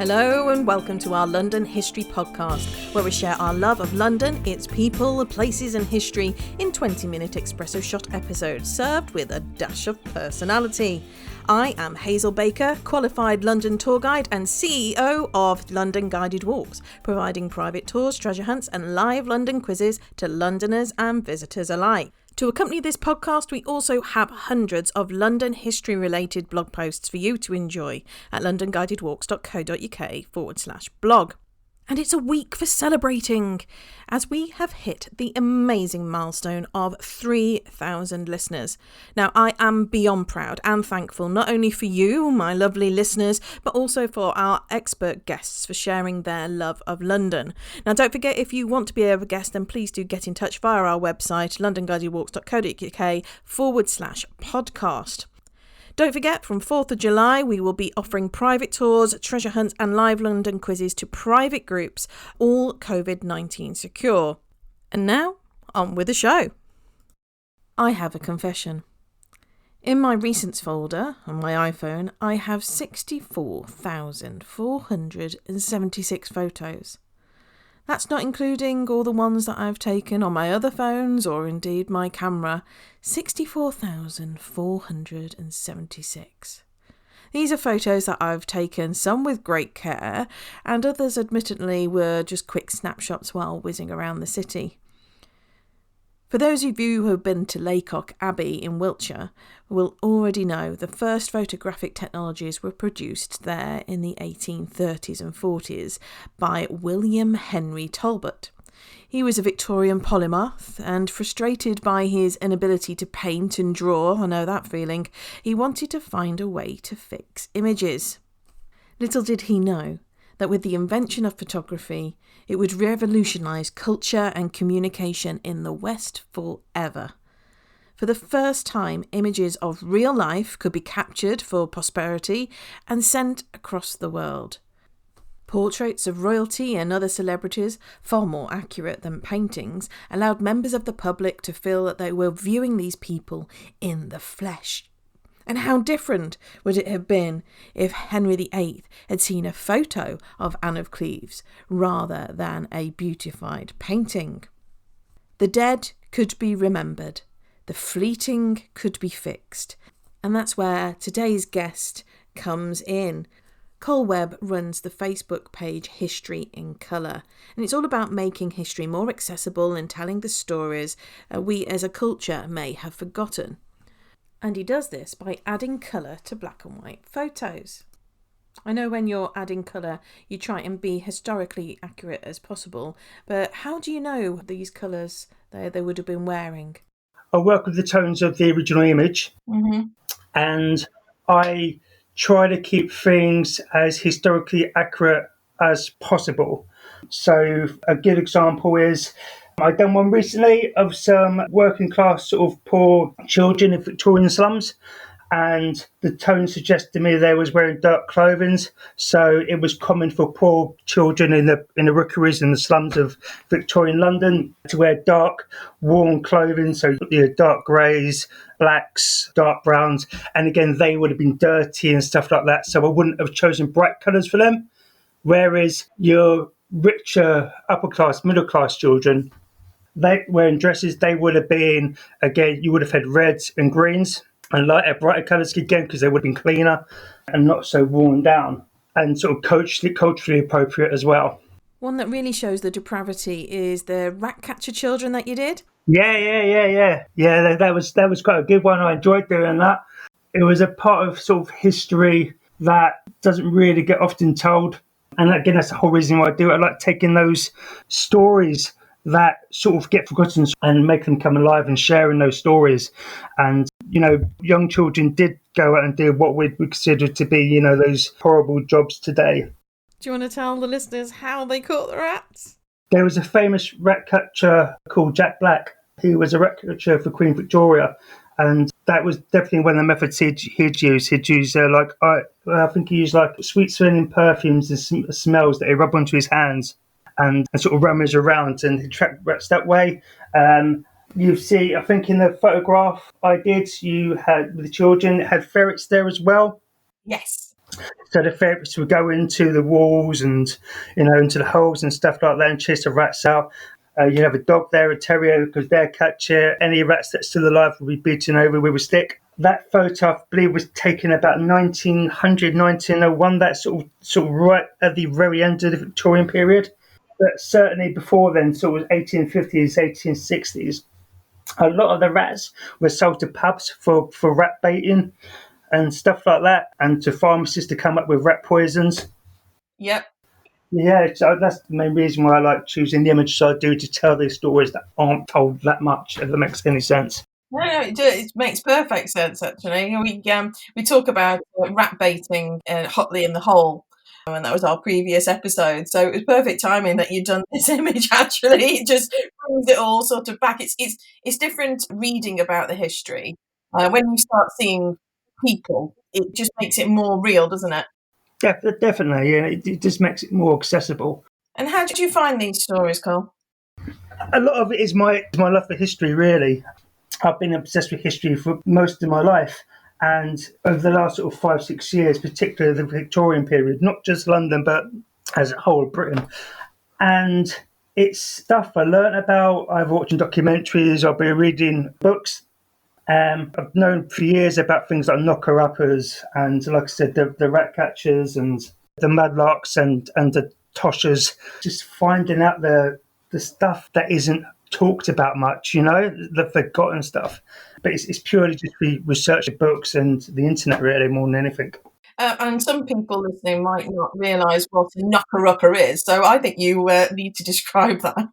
Hello and welcome to our London History podcast, where we share our love of London, its people, places and history in 20-minute espresso shot episodes served with a dash of personality. I am Hazel Baker, qualified London tour guide and CEO of London Guided Walks, providing private tours, treasure hunts and live London quizzes to Londoners and visitors alike. To accompany this podcast, we also have hundreds of London history-related blog posts for you to enjoy at londonguidedwalks.co.uk/blog. And it's a week for celebrating, as we have hit the amazing milestone of 3,000 listeners. Now, I am beyond proud and thankful not only for you, my lovely listeners, but also for our expert guests for sharing their love of London. Now, don't forget, if you want to be a guest, then please do get in touch via our website, londonguidedwalks.co.uk/podcast. Don't forget, from 4th of July, we will be offering private tours, treasure hunts and live London quizzes to private groups, all COVID-19 secure. And now, on with the show. I have a confession. In my recents folder on my iPhone, I have 64,476 photos. That's not including all the ones that I've taken on my other phones or indeed my camera. 64,476. These are photos that I've taken, some with great care, and others admittedly were just quick snapshots while whizzing around the city. For those of you who have been to Laycock Abbey in Wiltshire will already know the first photographic technologies were produced there in the 1830s and 40s by William Henry Talbot. He was a Victorian polymath, and frustrated by his inability to paint and draw, I know that feeling, he wanted to find a way to fix images. Little did he know that with the invention of photography, it would revolutionise culture and communication in the West forever. For the first time, images of real life could be captured for posterity and sent across the world. Portraits of royalty and other celebrities, far more accurate than paintings, allowed members of the public to feel that they were viewing these people in the flesh. And how different would it have been if Henry VIII had seen a photo of Anne of Cleves rather than a beautified painting? The dead could be remembered, the fleeting could be fixed, and that's where today's guest comes in. Colin Webb runs the Facebook page History in Colour, and it's all about making history more accessible and telling the stories we as a culture may have forgotten. And he does this by adding colour to black and white photos. I know when you're adding colour, you try and be historically accurate as possible, but how do you know these colours they would have been wearing? I work with the tones of the original image, and I try to keep things as historically accurate as possible. So a good example is I've done one recently of some working class sort of poor children in Victorian slums, and the tone suggested to me they was wearing dark clothing. So it was common for poor children in the rookeries in the slums of Victorian London to wear dark, warm clothing. So dark greys, blacks, dark browns, and again they would have been dirty and stuff like that. So I wouldn't have chosen bright colours for them. Whereas your richer, upper class, middle class children, they wearing dresses, they would have been, again, you would have had reds and greens and lighter, brighter colours again because they would have been cleaner and not so worn down and sort of culturally appropriate as well. One that really shows the depravity is the rat catcher children that you did. Yeah. That was quite a good one. I enjoyed doing that. It was a part of sort of history that doesn't really get often told. And again, that's the whole reason why I do it. I like taking those stories that sort of get forgotten and make them come alive and sharing those stories. And, young children did go out and do what we consider to be, those horrible jobs today. Do you want to tell the listeners how they caught the rats? There was a famous rat catcher called Jack Black. He was a rat catcher for Queen Victoria. And that was definitely one of the methods he'd use. He'd use I think he used like sweet smelling perfumes and smells that he rubbed onto his hands and sort of rummage around and attract rats that way. You see, I think in the photograph I did, you had with the children, it had ferrets there as well. Yes. So the ferrets would go into the walls and, into the holes and stuff like that and chase the rats out. You have a dog there, a terrier, because they'll catch it. Any rats that's still alive will be beaten over with a stick. That photo, I believe, was taken about 1900, 1901. That's sort of right at the very end of the Victorian period. But certainly before then, sort of 1850s, 1860s, a lot of the rats were sold to pubs for rat baiting and stuff like that, and to pharmacists to come up with rat poisons. Yep. Yeah, so that's the main reason why I like choosing the images I do, to tell these stories that aren't told that much, if that makes any sense. No, it makes perfect sense, actually. We talk about rat baiting hotly in the hole, and that was our previous episode. So it was perfect timing that you'd done this image. Actually, it just brings it all sort of back. It's different reading about the history when you start seeing people. It just makes it more real, doesn't it? Yeah, definitely. Yeah, it just makes it more accessible. And how did you find these stories, Cole? A lot of it is my love for history, really. I've been obsessed with history for most of my life. And over the last sort of 5-6 years, particularly the Victorian period, not just London, but as a whole of Britain. And it's stuff I learnt about. I've watched documentaries, I've been reading books. I've known for years about things like knocker-uppers and, like I said, the rat catchers and the mudlarks and the toshers. Just finding out the stuff that isn't talked about much, the forgotten stuff. But it's purely just researching books and the internet, really, more than anything. And some people listening might not realise what a knocker-upper is, so I think you need to describe that.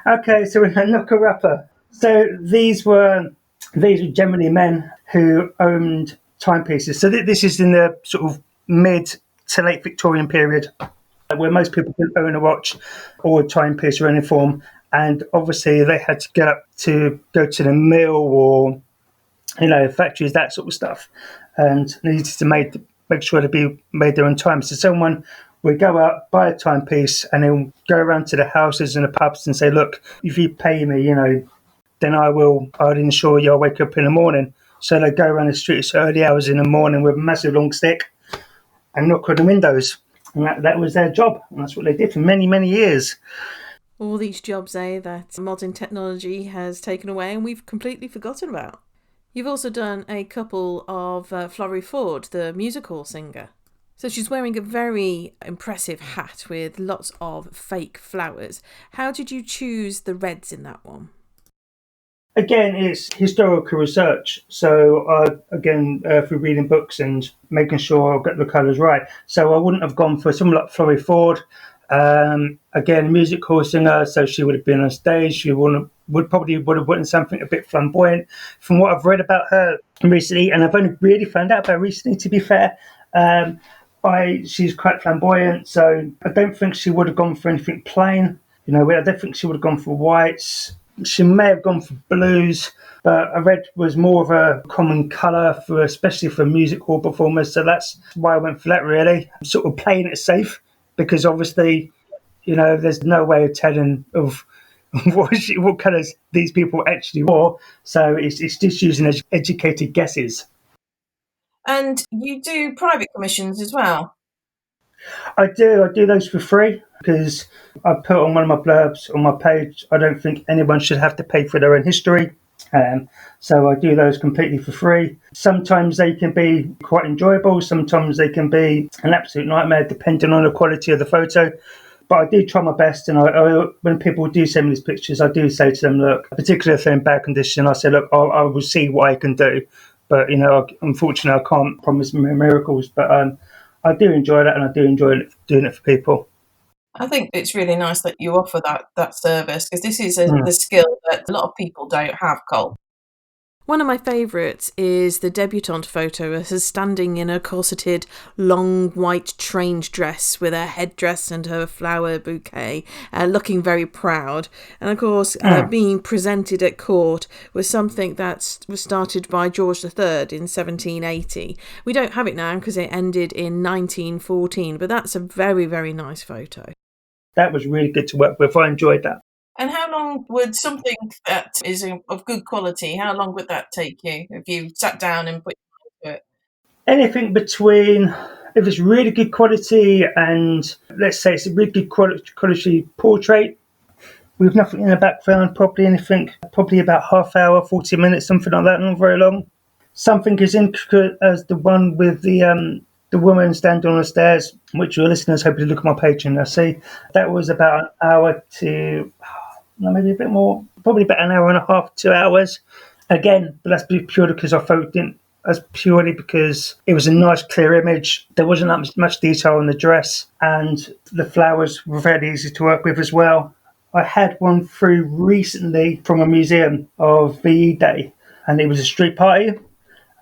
Okay, so a knocker-upper. So these were generally men who owned timepieces. So this is in the sort of mid to late Victorian period, where most people could own a watch or a timepiece or any form. And obviously they had to get up to go to the mill or, factories, that sort of stuff. And needed to make sure to be made there on time. So someone would go out, buy a timepiece, and then go around to the houses and the pubs and say, look, if you pay me, then I'll ensure you'll wake up in the morning. So they go around the streets early hours in the morning with a massive long stick and knock on the windows. And that was their job. And that's what they did for many, many years. All these jobs, that modern technology has taken away and we've completely forgotten about. You've also done a couple of Florrie Ford, the musical singer. So she's wearing a very impressive hat with lots of fake flowers. How did you choose the reds in that one? Again, it's historical research. So, through reading books and making sure I've got the colours right. So I wouldn't have gone for someone like Florrie Ford. Again, music hall singer, so she would have been on stage. She would have written something a bit flamboyant. From what I've read about her recently, and I've only really found out about her recently, to be fair, she's quite flamboyant. So I don't think she would have gone for anything plain. I don't think she would have gone for whites. She may have gone for blues, but red was more of a common colour, especially for music hall performers. So that's why I went for that, really. Sort of playing it safe, because obviously, there's no way of telling of what colours these people actually wore. So it's just using educated guesses. And you do private commissions as well? I do those for free, because I put on one of my blurbs on my page, I don't think anyone should have to pay for their own history. So I do those completely for free. Sometimes they can be quite enjoyable, sometimes they can be an absolute nightmare depending on the quality of the photo. But I do try my best, and when people do send me these pictures, I do say to them, look, particularly if they're in bad condition, I say, look, I will see what I can do. But, unfortunately, I can't promise miracles. But I do enjoy that, and I do enjoy doing it for people. I think it's really nice that you offer that service, because this is the skill that a lot of people don't have, Cole. One of my favourites is the Debutante photo of her standing in a corseted, long white trained dress with her headdress and her flower bouquet, looking very proud. And of course, being presented at court was something that was started by George III in 1780. We don't have it now because it ended in 1914, but that's a very, very nice photo. That was really good to work with. I enjoyed that. And how long would something that is of good quality, how long would that take you if you sat down and put into it? anything between, if it's really good quality and let's say it's a really good quality portrait with nothing in the background, probably about half hour, 40 minutes, something like that, not very long. Something as intricate as the one with the woman standing on the stairs, which your listeners hopefully look at my page and they'll see. That was about an hour to maybe a bit more, probably about an hour and a half, 2 hours. Again, but that's purely because I focused in. That's purely because it was a nice, clear image. There wasn't that much detail on the dress, and the flowers were very easy to work with as well. I had one through recently from a museum of VE Day, and it was a street party.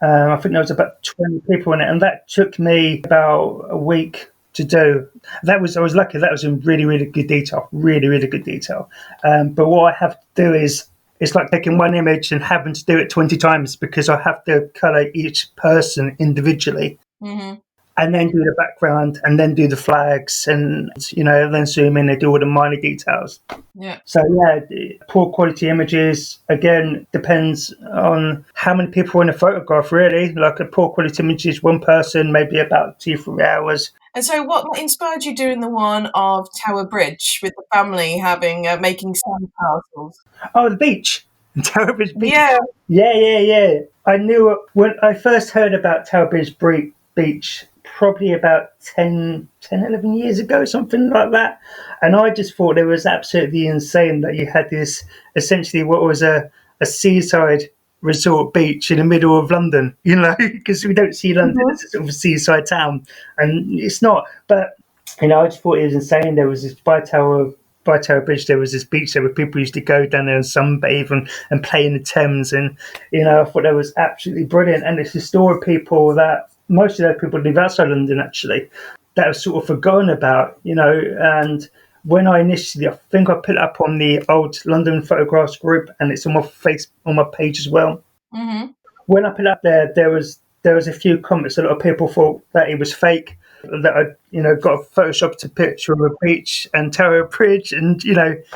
I think there was about 20 people in it, and that took me about a week to do. I was lucky. That was in really, really good detail. Really, really good detail. But what I have to do is, it's like taking one image and having to do it 20 times because I have to colour each person individually. Mm-hmm. And then do the background, and then do the flags, and then zoom in and do all the minor details. Yeah. So poor quality images again depends on how many people are in a photograph. Really, like a poor quality image is one person, maybe about 2-3 hours. And so, what inspired you doing the one of Tower Bridge with the family having making sand castles? Oh, the beach, Tower Bridge Beach. Yeah. I knew when I first heard about Tower Bridge Beach. Probably about 11 years ago, something like that. And I just thought it was absolutely insane that you had this, essentially what was a seaside resort beach in the middle of London, because we don't see London as a sort of a seaside town. And it's not, but, I just thought it was insane. There was this by Tower Bridge, there was this beach there where people used to go down there and sunbathe and play in the Thames. And, I thought that was absolutely brilliant. And it's a story of people that, most of those people live outside London, actually, that was sort of forgotten about, and when I think I put it up on the old London Photographs group, and it's on my page as well. Mm-hmm. When I put it up there was a few comments. A lot of people thought that it was fake, that I, got a photoshopped a picture of a beach and Tower Bridge, and, a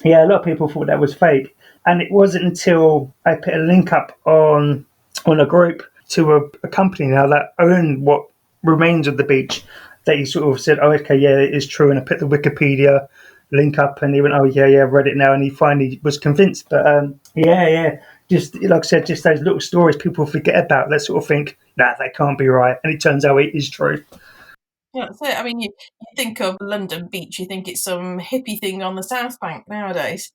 lot of people thought that was fake. And it wasn't until I put a link up on a group to a company now that own what remains of the beach, that he sort of said, oh, okay, yeah, it is true. And I put the Wikipedia link up, and he went, oh, yeah, I've read it now. And he finally was convinced. But just like I said, just those little stories people forget about, they sort of think, nah, that can't be right. And it turns out it is true. Yeah, so I mean, you think of London Beach, you think it's some hippie thing on the South Bank nowadays.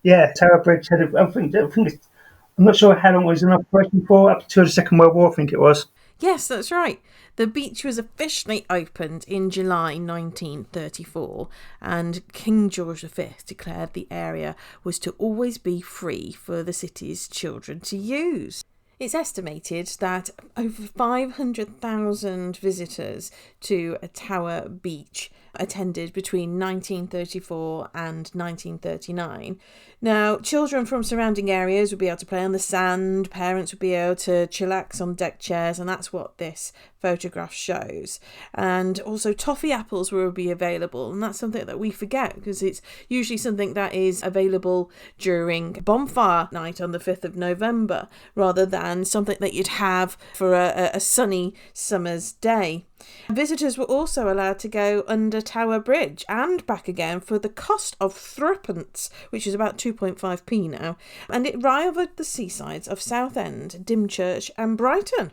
Yeah. Tower Bridge had, I think it's, I'm not sure how long it was in operation for, up to the Second World War, I think it was. Yes, that's right. The beach was officially opened in July 1934, and King George V declared the area was to always be free for the city's children to use. It's estimated that over 500,000 visitors to Tower Beach attended between 1934 and 1939. Now, children from surrounding areas would be able to play on the sand, parents would be able to chillax on deck chairs, and that's what this photograph shows. And also toffee apples will be available, and that's something that we forget because it's usually something that is available during bonfire night on the 5th of November rather than something that you'd have for a sunny summer's day. Visitors were also allowed to go under Tower Bridge and back again for the cost of threepence, which is about 2.5p now, and it rivaled the seasides of Southend, Dymchurch and Brighton.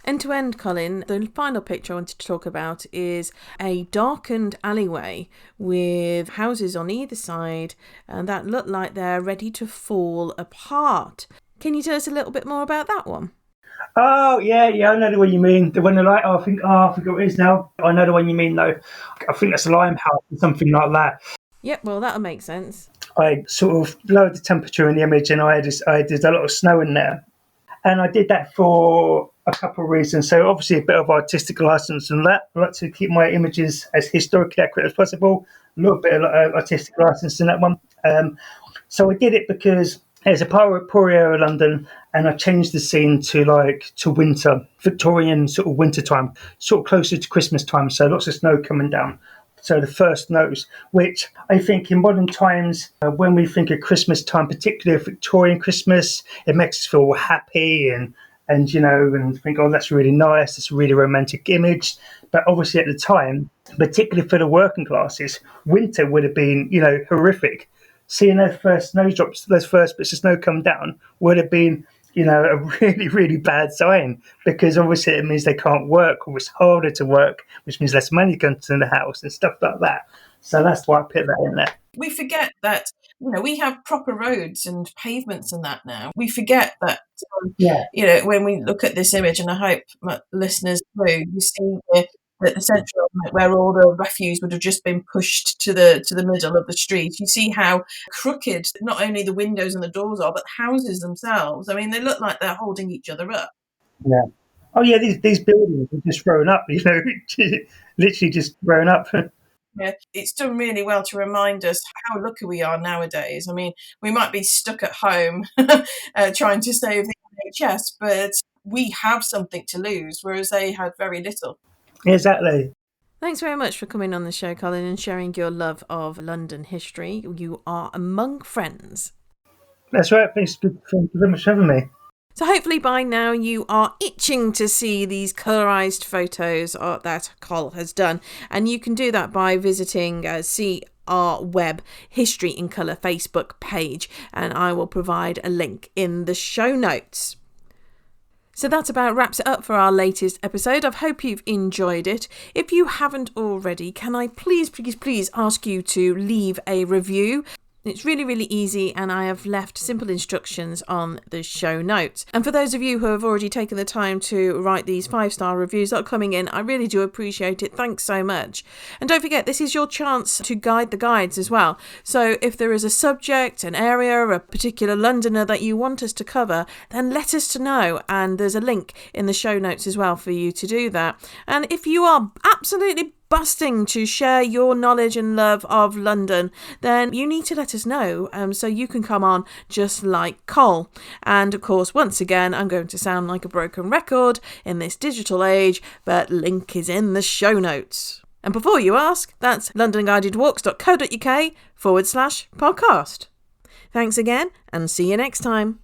And to end, Colin, the final picture I wanted to talk about is a darkened alleyway with houses on either side and that look like they're ready to fall apart. Can you tell us a little bit more about that one? Oh, yeah, I know the one you mean. The one they're like, I forget what it is now. I know the one you mean, though. I think that's a Limehouse or something like that. Yep, well, that'll make sense. I sort of lowered the temperature in the image, and I did a lot of snow in there. And I did that for a couple of reasons. So obviously a bit of artistic license and that. I like to keep my images as historically accurate as possible. A little bit of artistic license in that one. So I did it because there's a poor area of London, and I changed the scene to winter, Victorian sort of winter time, sort of closer to Christmas time. So lots of snow coming down. So the first snows, which I think in modern times, when we think of Christmas time, particularly Victorian Christmas, it makes us feel happy and and and think, oh, that's really nice, that's a really romantic image. But obviously at the time, particularly for the working classes, winter would have been, horrific. Seeing those first snowdrops, those first bits of snow come down would have been, a really, really bad sign, because obviously it means they can't work, or it's harder to work, which means less money comes in the house and stuff like that. So that's why I put that in there. We forget that, we have proper roads and pavements and that now. We forget that, when we look at this image, and I hope my listeners do, you see the central, where all the refuse would have just been pushed to the middle of the street. You see how crooked not only the windows and the doors are, but the houses themselves. I mean, they look like they're holding each other up. Yeah. Oh yeah, these buildings are just thrown up, literally just thrown up. Yeah, it's done really well to remind us how lucky we are nowadays. I mean, we might be stuck at home trying to save the NHS, but we have something to lose, whereas they had very little. Exactly. Thanks very much for coming on the show, Colin, and sharing your love of London history. You are among friends. That's right. Thank you very much for having me. So hopefully by now you are itching to see these colourised photos that Col has done. And you can do that by visiting CR Webb History in Colour Facebook page. And I will provide a link in the show notes. So that about wraps it up for our latest episode. I hope you've enjoyed it. If you haven't already, can I please ask you to leave a review? It's really, really easy, and I have left simple instructions on the show notes. And for those of you who have already taken the time to write these 5-star reviews that are coming in, I really do appreciate it. Thanks so much. And don't forget, this is your chance to guide the guides as well. So if there is a subject, an area, a particular Londoner that you want us to cover, then let us know. And there's a link in the show notes as well for you to do that. And if you are absolutely busting to share your knowledge and love of London, then you need to let us know so you can come on just like Col. And of course, once again, I'm going to sound like a broken record in this digital age, but link is in the show notes. And before you ask, that's londonguidedwalks.co.uk/podcast. Thanks again, and see you next time.